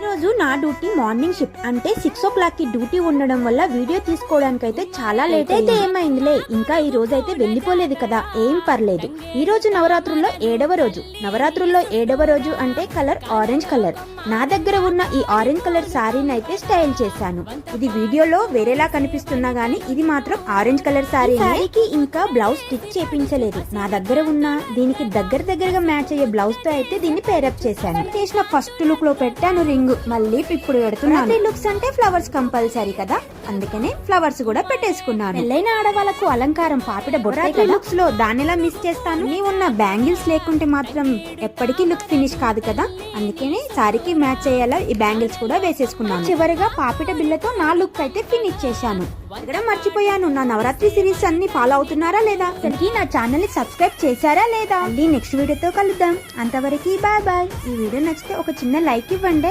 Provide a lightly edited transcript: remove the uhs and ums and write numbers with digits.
రోజు నా duty morning shift అంటే 6 o'clock కి డ్యూటీ ఉండడం వల్ల వీడియో తీసుకోవడానికి అయితే చాలా లేట్ అయితే ఏమైందిలే, ఇంకా ఈ రోజు అయితే వెళ్ళిపోలేదు కదా, ఏం పర్లేదు. ఈ రోజు నవరాత్రుల్లో 7వ రోజు అంటే కలర్ ఆరెంజ్ కలర్. నా దగ్గర ఉన్న ఈ ఆరెంజ్ కలర్ శారీని అయితే స్టైల్ చేశాను. ఇది వీడియోలో వేరేలా కనిపిస్తున్నా గానీ ఇది మాత్రం ఆరెంజ్ కలర్ శారీకి ఇంకా బ్లౌజ్ స్టిచ్ చేపించలేదు. నా దగ్గర ఉన్న దీనికి దగ్గరగా మ్యాచ్ అయ్యే బ్లౌజ్ తో అయితే దీన్ని పేరప్ చేశాను. చేసిన ఫస్ట్ లుక్ లో పెట్టాను రింగ్, మళ్ళీ ఇప్పుడు పెడుతున్నాను. లుక్స్ అంటే ఫ్లవర్స్ కంపల్సరీ కదా, అందుకనే ఫ్లవర్స్ కూడా పెట్టేసుకున్నాను. పెళ్ళైన ఆడవాళ్ళకు అలంకారం పాపిడ బొట్ట లుక్స్ లో దానిలా మిస్ చేస్తాను. నీ ఉన్న బ్యాంగిల్స్ లేకుంటే మాత్రం ఎప్పటికీ లుక్ ఫినిష్ కాదు కదా, అందుకనే సారీకి మ్యాచ్ అయ్యేలా ఈ బ్యాంగిల్స్ కూడా వేసేసుకున్నాను. చివరిగా పాపిట బిల్లతో నా లుక్ అయితే ఫినిష్ చేశాను. ఇక్కడ మర్చిపోయాను, నా నవరాత్రి సిరీస్ అన్ని ఫాలో అవుతున్నారా లేదా, నా ఛానల్ ని సబ్స్క్రైబ్ చేశారా లేదా. మళ్ళీ నెక్స్ట్ వీడియోతో కలుద్దాం, అంతవరకు బాయ్ బాయ్. ఈ వీడియో నచ్చితే ఒక చిన్న లైక్ ఇవ్వండి.